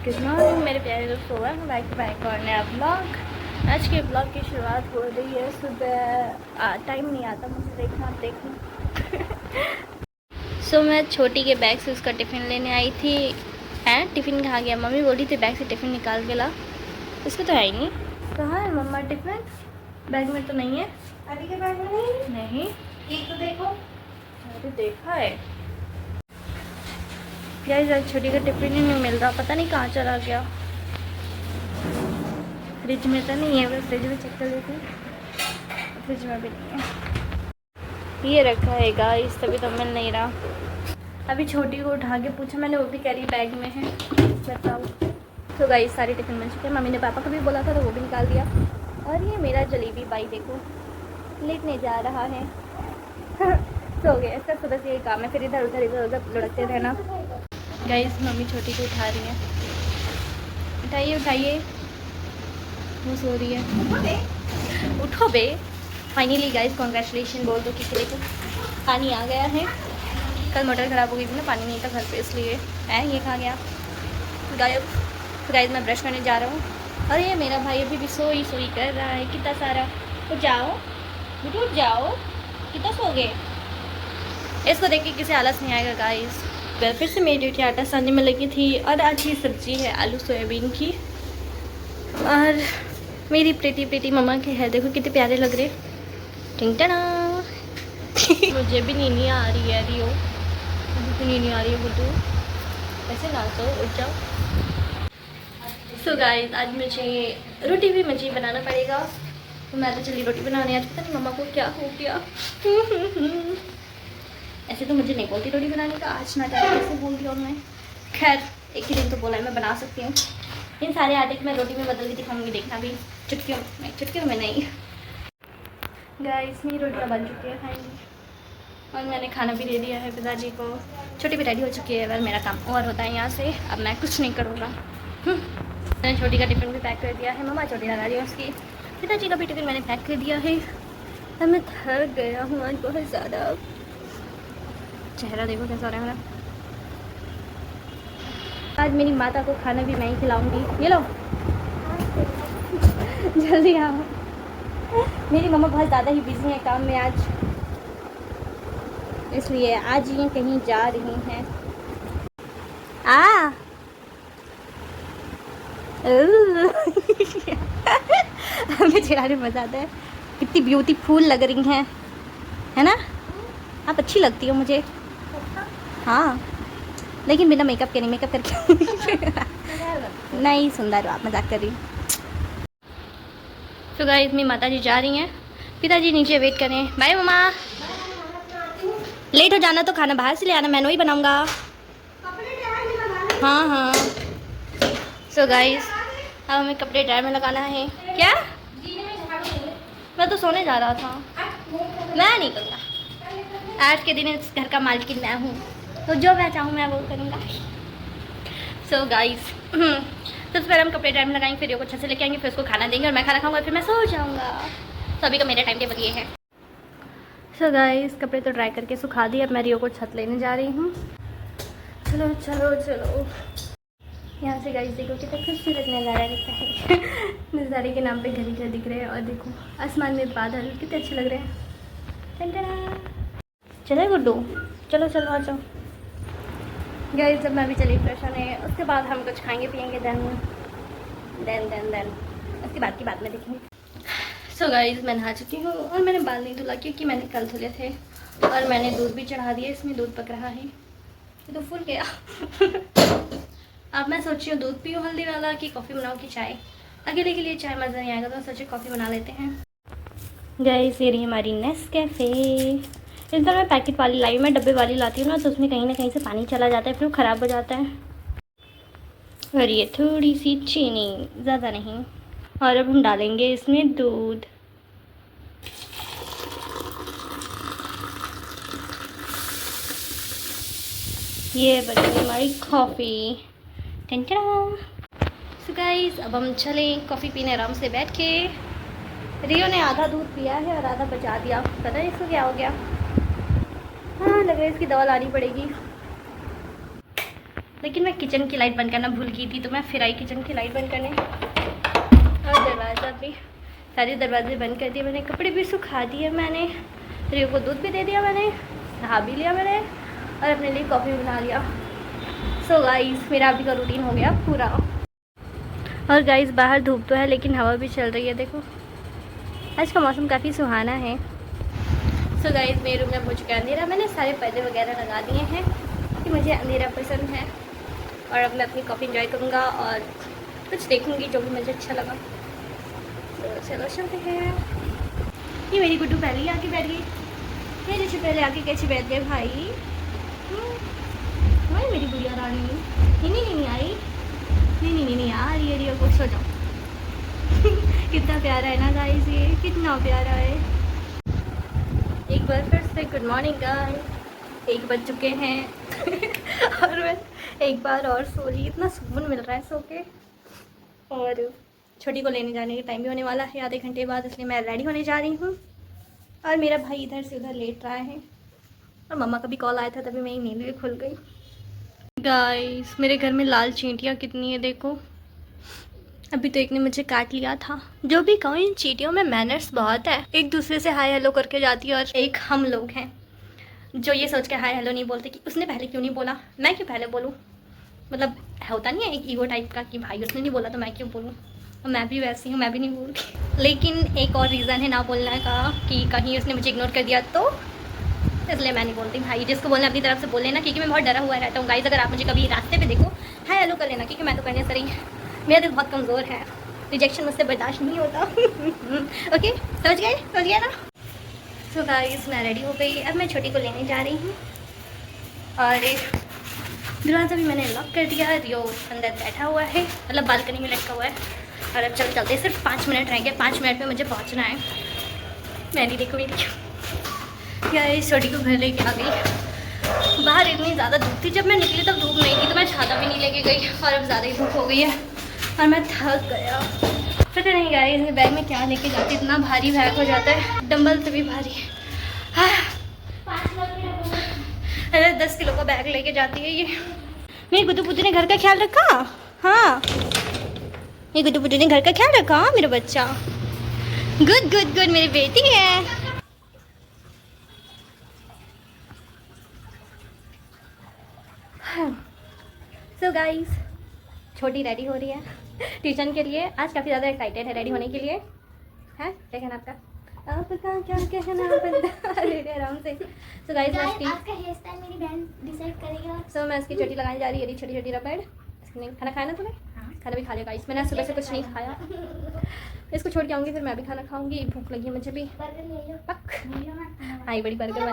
Good morning मेरे प्यारे दोस्तों, वेलकम बैक टू बैक और नया ब्लॉग। आज के ब्लॉग की शुरुआत हो रही है सुबह। टाइम नहीं आता मुझे देखना, आप देखना। सो मैं छोटी के बैग से उसका टिफ़िन लेने आई थी। टिफ़िन कहाँ गया? मम्मी बोली थी बैग से टिफ़िन निकाल के ला। इसको तो है ही नहीं। कहाँ है मम्मा टिफ़िन? बैग में तो नहीं है। अभी के बैग में नहीं? नहीं, एक तो देखो। अरे देखा है यार, छोटी का टिफ़िन ही नहीं मिल रहा, पता नहीं कहाँ चला गया। फ्रिज में तो नहीं है, बस फ्रिज में चेक कर लेती हूँ। फ्रिज में भी नहीं है, ये रखा है गाइस, तभी तो मिल नहीं रहा। अभी छोटी को उठा के पूछा मैंने, वो भी कह रही बैग में है। बताओ। तो गाइस सारी टिफ़िन मिल चुके हैं। मम्मी ने पापा को भी बोला था तो वो भी निकाल दिया। और ये मेरा जलेबी भाई देखो लेटने जा रहा है। सो गया, इसका सुबह से यही काम है, फिर इधर उधर लुढ़कते रहना। गाइस मम्मी छोटी को उठा रही है। उठाइए उठाइए, वो सो रही है। उठो बे। फाइनली गाइस कॉन्ग्रेचुलेशन बोल दो किसी को। पानी आ गया है। कल मोटर ख़राब हो गई थी ना, पानी नहीं था घर पे, इसलिए है ये कहाँ गया गायब। तो गाइस मैं ब्रश करने जा रहा हूँ और ये मेरा भाई अभी भी सोई कर रहा है कितना सारा। उठ जाओ बेटू, उठ जाओ, कितना सो गए। इसको देख के किसी आलस नहीं आएगा गाइस। फिर से मेरी ड्यूटी आटा सानने में लगी थी और आज ये सब्ज़ी है आलू सोयाबीन की। और मेरी प्रीति मम्मा के है, देखो कितने प्यारे लग रहे। टिंगटना। मुझे भी नींद आ रही है रियो, मुझे भी नींद आ रही है बुद्धू। ऐसे ना तो उठ जाओ। सो गाइस आज मुझे रोटी भी मुझे बनाना पड़ेगा, तो मैं तो चली रोटी बनाने। आज पता नहीं मम्मा को क्या हो गया। ऐसे तो मुझे नहीं बोलती रोटी बनाने का, आज ना कैसे बोल दिया मैं। खैर एक ही दिन तो बोला है, मैं बना सकती हूँ। इन सारे आटे की मैं रोटी में बदल के दिखाऊंगी, देखना भी। चुटकियों में नहीं। गाइस मेरी रोटियाँ बन चुकी है फाइनली, और मैंने खाना भी दे दिया है पिताजी को। छोटी भी रेडी हो चुकी है, वह मेरा काम और होता है यहाँ से, अब मैं कुछ नहीं करूँगा। मैंने छोटी का टिफ़िन भी पैक कर दिया है, मम्मा छोटी लगा रही है उसकी। पिताजी का भी टिफ़िन मैंने पैक कर दिया है। अब मैं थक गया हूँ आज बहुत ज़्यादा। चेहरा देखो कैसा हो रहा है मेरा। आज मेरी माता को खाना भी मैं ही खिलाऊंगी। ये लो जल्दी आओ। मेरी मम्मा बहुत ज़्यादा ही बिजी है काम में आज, इसलिए आज ये कहीं जा रही हैं। हमें चिढ़ाने में मज़ा आता है। कितनी ब्यूटीफुल लग रही हैं, है ना? आप अच्छी लगती हो मुझे। हाँ लेकिन बिना मेकअप के नहीं, मेकअप करके नहीं सुंदर हो आप, मजाक कर रही। तो गाइस मेरी माता जी जा रही हैं, पिताजी नीचे वेट करें। बाय मम्मा, लेट हो जाना तो खाना बाहर से ले आना, मैं वही बनाऊंगा। हाँ हाँ। सो गाइस अब हमें कपड़े ड्रायर में लगाना है। क्या? मैं तो सोने जा रहा था। मैं नहीं करूँगा, आज के दिन इस घर का मालकिन मैं हूँ, तो जो मैं चाहूँ मैं वो करूँगा। सो गाइस सबसे पहले हम कपड़े ड्रायर में लगाएंगे, फिर को अच्छे से लेके आएंगे, फिर उसको खाना देंगे और मैं खाना खाऊंगा, फिर मैं सो जाऊँगा। तो अभी का मेरा टाइम टेबल ये है। सो गाइस कपड़े तो ड्राई करके सुखा दिए, अब मैं रियो को छत लेने जा रही हूँ। चलो चलो चलो। यहाँ से गाइस देखो कितना खूबसूरत नज़ारा दिखता है। नज़ारे के नाम पे घर ही घर दिख रहे हैं, और देखो आसमान में बादल कितने अच्छे लग रहे हैं। चलो गुड्डू, चलो चलो आ जाओ। गाइस जब मैं भी चली फ्रेश होने, उसके बाद हम कुछ खाएंगे पियेंगे, देन उसके बाद की बात में देखेंगे। सो गाइस मैं नहा चुकी हूँ और मैंने बाल नहीं धुला क्योंकि मैंने कल धुले थे, और मैंने दूध भी चढ़ा दिया, इसमें दूध पक रहा है। ये तो फूल गया। अब मैं सोच रही हूँ दूध पीऊँ हल्दी वाला कि कॉफ़ी बनाऊँ कि चाय। अकेले के लिए चाय मज़ा नहीं आएगा, तो सोचे कॉफ़ी बना लेते हैं। गाइस ये रही हमारी नेस्कैफ़े। इस बार मैं पैकेट वाली लाई, मैं डब्बे वाली लाती हूँ ना, तो उसमें कहीं ना कहीं से पानी चला जाता है, फिर वो ख़राब हो जाता है। और ये थोड़ी सी चीनी, ज़्यादा नहीं। और अब हम डालेंगे इसमें दूध। ये बनी हमारी कॉफ़ी। सो गाइस अब हम चले कॉफ़ी पीने आराम से बैठ के। रियो ने आधा दूध पिया है और आधा बचा दिया, पता नहीं इसको क्या हो गया। हाँ लग रहा है इसकी दवा लानी पड़ेगी। लेकिन मैं किचन की लाइट बंद करना भूल गई थी, तो मैं फिर आई किचन की लाइट बंद करने। और दरवाज़ा भी, सारे दरवाजे बंद कर दिए मैंने, कपड़े भी सुखा दिए मैंने, रियो को दूध भी दे दिया मैंने, नहा भी लिया मैंने और अपने लिए कॉफ़ी बना लिया। सो गाइस मेरा अभी का रूटीन हो गया पूरा। और गाइस बाहर धूप तो है लेकिन हवा भी चल रही है, देखो आज का मौसम काफ़ी सुहाना है। सो गाइस मेरे रूम में हो चुका है अंधेरा, मैंने सारे पर्दे वगैरह लगा दिए हैं कि मुझे अंधेरा पसंद है। और अब मैं अपनी कॉफ़ी इंजॉय करूँगा और कुछ देखूँगी जो भी मुझे अच्छा लगा। तो चलो चलते हैं। ये मेरी गुड्डू पहले ही आके बैठ गई, मेरे से पहले आके कैसे बैठ गए भाई। भाई मेरी गुड़िया रानी नहीं आई, नहीं आ रही है, रियो को सो जाओ। कितना प्यारा है ना गाइस, ये कितना प्यारा है। एक बार फिर से गुड मॉर्निंग गाइस, 1 बज चुके हैं और मैं एक बार और सो रही, इतना सुकून मिल रहा है सो के। और छोटी को लेने जाने का टाइम भी होने वाला है आधे घंटे बाद, इसलिए मैं रेडी होने जा रही हूँ। और मेरा भाई इधर से उधर लेट रहा है और मम्मा का भी कॉल आया था, तभी मेरी नींद भी खुल गई। गाइस मेरे घर में लाल चींटियाँ कितनी है देखो, अभी तो एक ने मुझे काट लिया था। जो भी कहूँ इन चींटियों में मैनर्स बहुत है, एक दूसरे से हाय हेलो करके जाती है। और एक हम लोग हैं जो ये सोच के हाय हेलो नहीं बोलते कि उसने पहले क्यों नहीं बोला, मैं क्यों पहले बोलूँ। मतलब होता नहीं है एक ईगो टाइप का कि भाई उसने नहीं बोला तो मैं क्यों बोलूँ। और मैं भी वैसी हूँ, मैं भी नहीं बोलती। लेकिन एक और रीज़न है ना बोलने का कि कहीं उसने मुझे इग्नोर कर दिया तो, इसलिए मैं नहीं बोलती। भाई जिसको बोलना अपनी तरफ से बोल लेना, क्योंकि मैं बहुत डरा हुआ रहता हूँ गाइस। अगर आप मुझे कभी रास्ते पे देखो हाय हेलो कर लेना, क्योंकि मैं तो करने से रही, मेरा दिल बहुत कमज़ोर है, रिजेक्शन मुझसे बर्दाश्त नहीं होता। ओके समझ गए ना। सो गाइस मैं रेडी हो गई, अब मैं छोटी को लेने जा रही हूँ। और दरवाज़ा भी मैंने लॉक कर दिया, रियो अंदर बैठा हुआ है, मतलब बालकनी में लटका हुआ है। और अब चलते सिर्फ 5 मिनट रह गए, 5 मिनट में मुझे पहुँचना है। मैं नहीं देखो मेरी क्या इस छोटी को घर लेके आ गई। बाहर इतनी ज़्यादा धूप थी, जब मैं निकली तब धूप नहीं थी, तो मैं छाता भी नहीं लेके गई। और अब ज़्यादा ही धूप हो गई है और मैं थक गया। पता नहीं गाइस इस बैग में क्या लेके जाती, इतना भारी बैग हो जाता है, डंबल से भी भारी है। अरे 10 किलो का बैग लेके जाती है ये। मेरी गुड्डू पुट्टू ने घर का ख्याल रखा। हाँ ये गुड्डू पुट्टू ने घर का ख्याल रखा मेरा बच्चा। गुड गुड गुड मेरी बेटी है। सो गाइस छोटी रेडी हो रही है ट्यूशन के लिए। आज काफ़ी ज़्यादा एक्साइटेड है रेडी होने के लिए। है क्या कहना आपका क्या कहना अरे आराम से। सो गाइस आपका हेयर स्टाइल मेरी बहन डिसाइड करेगा। सो मैं उसकी चोटी लगाने जा रही है, छोटी छोटी रबड़। खाना खाया ना तूने? खाना भी खा लिया गाइस, मैंने सुबह से कुछ नहीं खाया। इसको छोड़ के आऊँगी फिर मैं भी खाना खाऊंगी, भूख लगी है मुझे भी। पक हाँ बड़ी बर्गर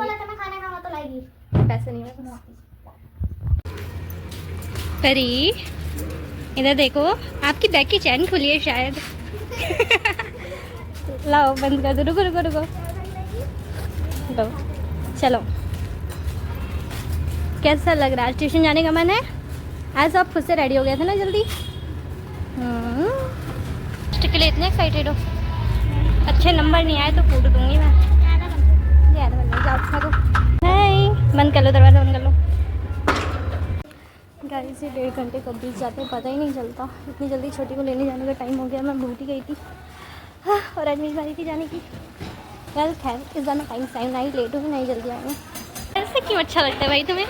वाली, पैसे नहीं है। परी इधर देखो, आपकी बैग की चैन खुली है शायद। लाओ बंद कर दो, रुको रुको रुको, लो चलो। कैसा लग रहा है? ट्यूशन जाने का मन है? आज आप खुद से रेडी हो गए थे ना जल्दी। के लिए इतने एक्साइटेड हो? अच्छे नंबर नहीं आए तो कूट दूंगी मैं। नहीं बंद कर लो, दरवाज़ा बंद कर लो। गाड़ी से 1.5 घंटे कब बीत जाते हैं पता ही नहीं चलता। इतनी जल्दी छोटी को लेने जाने का टाइम हो गया, मैं भूल ही गई थी। हाँ और आज मेरी बारी थी जाने की। वेल खैर इस बार मैं टाइम नहीं लेट हूँ, नहीं जल्दी आएंगे। ऐसा क्यों अच्छा लगता है भाई तुम्हें?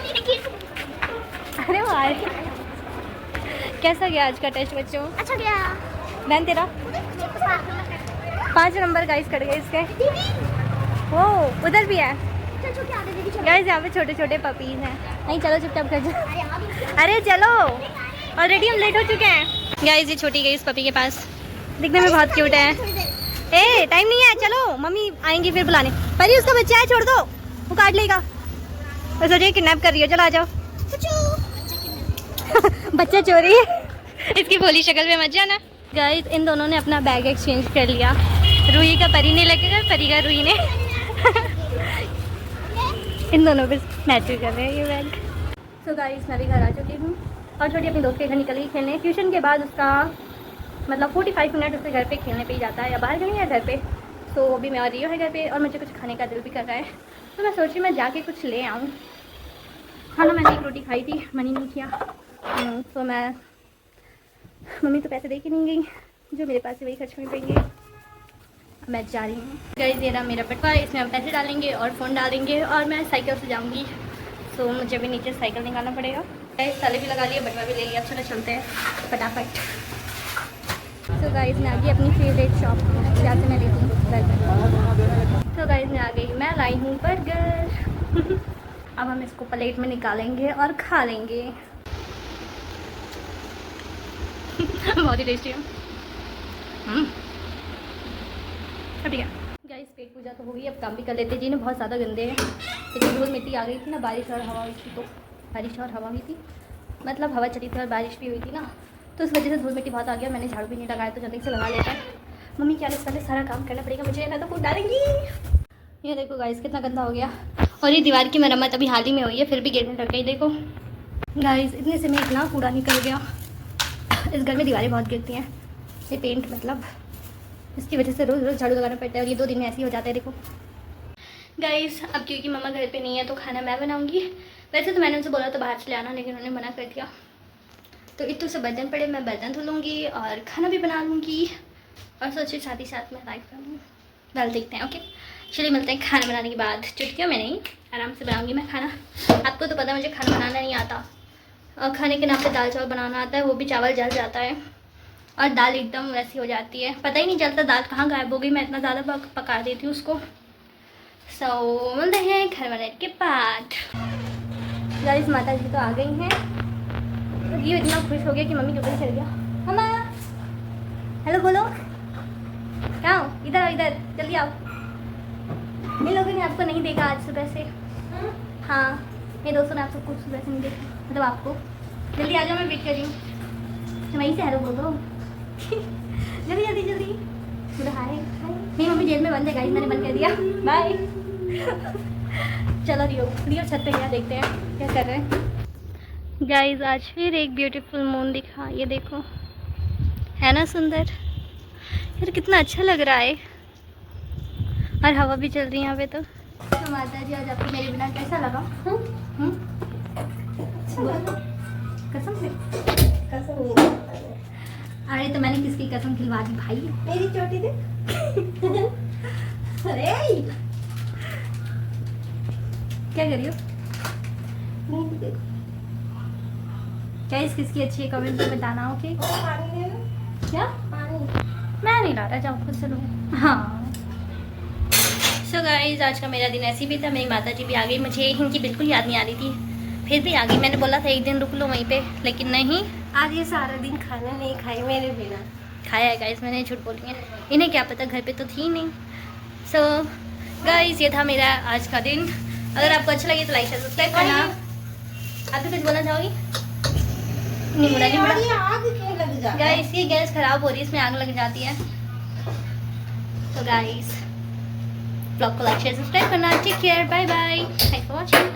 अरे वाह कैसा गया आज का टेस्ट बच्चों? अच्छा गया। बहन तेरा 5 नंबर गाइस कट गए इसके। वो उधर भी है गाइस, यहाँ पे छोटे छोटे पपीज हैं। नहीं चलो चुपचाप कर जाओ। अरे चलो ऑलरेडी हम लेट हो चुके हैं। गाइस ये छोटी गई इस पपी के पास, दिखने में बहुत क्यूट है। ए टाइम नहीं है, चलो मम्मी आएंगी फिर बुलाने। परी उसका बच्चा है, छोड़ दो वो काट लेगा। तो सोचिए किडनैप कर रही हो, चलो आ जाओ। बच्चा चोरी है इसकी भोली शक्ल पे मत जाना। गाइस इन दोनों ने अपना बैग एक्सचेंज कर लिया, रूही का परी ने लगेगा, परी का रूही ने। इन दोनों पे मैच कर रहे हैं ये बैग। सो गाइस मैं भी घर आ चुकी हूँ और छोटी अपनी दोस्त के घर निकल गई खेलने। ट्यूशन के बाद उसका मतलब 45 मिनट उसके घर पे खेलने पे ही जाता है, या बाहर कहीं या घर पे। तो अभी मैं आ रही हूँ घर पे और मुझे कुछ खाने का दिल भी कर रहा है, तो मैं सोच रही मैं जाके कुछ ले आऊँ। खाना मैंने 1 रोटी खाई थी, मन ही नहीं किया। तो मैं मम्मी तो पैसे दे के नहीं गई, जो मेरे पास है वही खर्च करनी पड़ेंगे। मैं जा रही हूँ गाइस, ये रहा मेरा बटवा, इसमें हम पैसे डालेंगे और फ़ोन डालेंगे और मैं साइकिल से जाऊँगी। तो मुझे भी नीचे साइकिल निकालना पड़ेगा। गाइस ताले भी लगा लिए, बटवा भी ले लिया, चलो चलते हैं फटाफट। तो गाइस मैं आ गई अपनी फेवरेट शॉप, जहाँ से मैं लेती हूँ बर्गर। तो गाइस मैं आ गई, मैं लाई हूँ बर्गर। अब हम इसको प्लेट में निकालेंगे और खा लेंगे। बहुत ही टेस्टी है। ठीक है गाइस, पेट पूजा तो हो गई, अब काम भी कर लेते जी ने, बहुत ज़्यादा गंदे हैं। लेकिन धूल मिट्टी आ गई थी ना, बारिश और हवा हुई थी, तो बारिश और हवा हुई थी, मतलब हवा चली थी और बारिश भी हुई थी ना, तो उस वजह से धूल मिट्टी बहुत आ गया। मैंने झाड़ू भी नहीं लगाया, तो जल्दी से लगा लेते हैं। मम्मी क्या पहले सारा काम करना पड़ेगा मुझे, ना तो कूद डालेंगी। ये देखो गाइस कितना गंदा हो गया, और ये दीवार की मरम्मत अभी हाल ही में हुई है, फिर भी गिरने लग गई। देखो गाइस इतने से में इतना कूड़ा निकल गया। इस घर में दीवारें बहुत गिरती हैं, ये पेंट मतलब, इसकी वजह से रोज़ रोज़ झाड़ू लगाना पड़ता है, और ये 2 दिन में ऐसे ही हो जाता है। देखो गाइस अब क्योंकि मम्मा घर पे नहीं है तो खाना मैं बनाऊंगी। वैसे तो मैंने उनसे बोला था बाहर से ले आना, लेकिन उन्होंने मना कर दिया। तो इतने से बर्तन पड़े, मैं बर्तन धो लूँगी और खाना भी बना लूँगी, और सोचिए साथ ही साथ में लाइव करूँगी। वेल देखते हैं। ओके चलिए मिलते हैं खाना बनाने के बाद। चुटकियों में नहीं, आराम से बनाऊँगी मैं खाना। आपको तो पता है मुझे खाना बनाना नहीं आता, और खाने के नाम पे दाल चावल बनाना आता है, वो भी चावल जल जाता है और दाल एकदम वैसी हो जाती है, पता ही नहीं चलता दाल कहाँ गायब हो गई। मैं इतना ज़्यादा पका देती हूँ उसको। सो मिलते हैं घर बनाने के बाद। गाइस माता जी तो आ गई हैं, तो ये इतना खुश हो गया कि मम्मी के ऊपर चल गया। मम्मा हेलो बोलो, क्या हो? इधर आओ, इधर जल्दी आओ। इन लोगों ने आपको नहीं देखा आज सुबह से। हाँ मेरे दोस्तों ने आप सबको सुबह से नहीं देखा, मतलब आपको। जल्दी आ जाओ, मैं वेट कर रही हूँ। वहीं से हेलो बोलो। जल्दी जल्दी जल्दी बोलो हाय हाय। मेरी मम्मी जेल में बंद है गाइस, मैंने बंद कर दिया। बाय। चलो रियो छत पे गया, देखते हैं क्या कर रहे हैं। गाइस आज फिर एक ब्यूटीफुल मून दिखा, ये देखो है ना सुंदर यार, कितना अच्छा लग रहा है, और हवा भी चल रही है यहाँ पे। तो माता जी आज आपको मेरे बिना कैसा लगा? कसम से अरे तो मैंने किसकी कसम खिलवा दी भाई, मेरी चोटी दे। अरे क्या कर रही हो? क्या किसकी अच्छी है कमेंट में बताना। ओके क्या पानी मैं नहीं ला रहा, जाओ खुद से लो। हाँ सो गाइस आज का मेरा दिन ऐसे ही भी था। मेरी माता जी भी आ गई, मुझे इनकी बिल्कुल याद नहीं आ रही थी, फिर भी आ गई। मैंने बोला था एक दिन रुक लो वहीं पे, लेकिन नहीं, आज ये सारा दिन खाना नहीं खाई मेरे बिना। खाया है गाइस, मैंने झूठ बोली है, इन्हें क्या पता, घर पे तो थी नहीं। सो गाइस ये था मेरा आज का दिन। अगर आपको अच्छा लगे तो लाइक शेयर सब्सक्राइब करना। आप भी कुछ बोलना चाहोगी? नहीं बोला, नहीं बोला। आग क्यों लग जाता है? गाइस ये गैस खराब हो रही है, इसमें आग लग जाती है। तो गाइस ब्लॉग को लाइक शेयर सब्सक्राइब करना। Take care, bye bye, thanks for watching.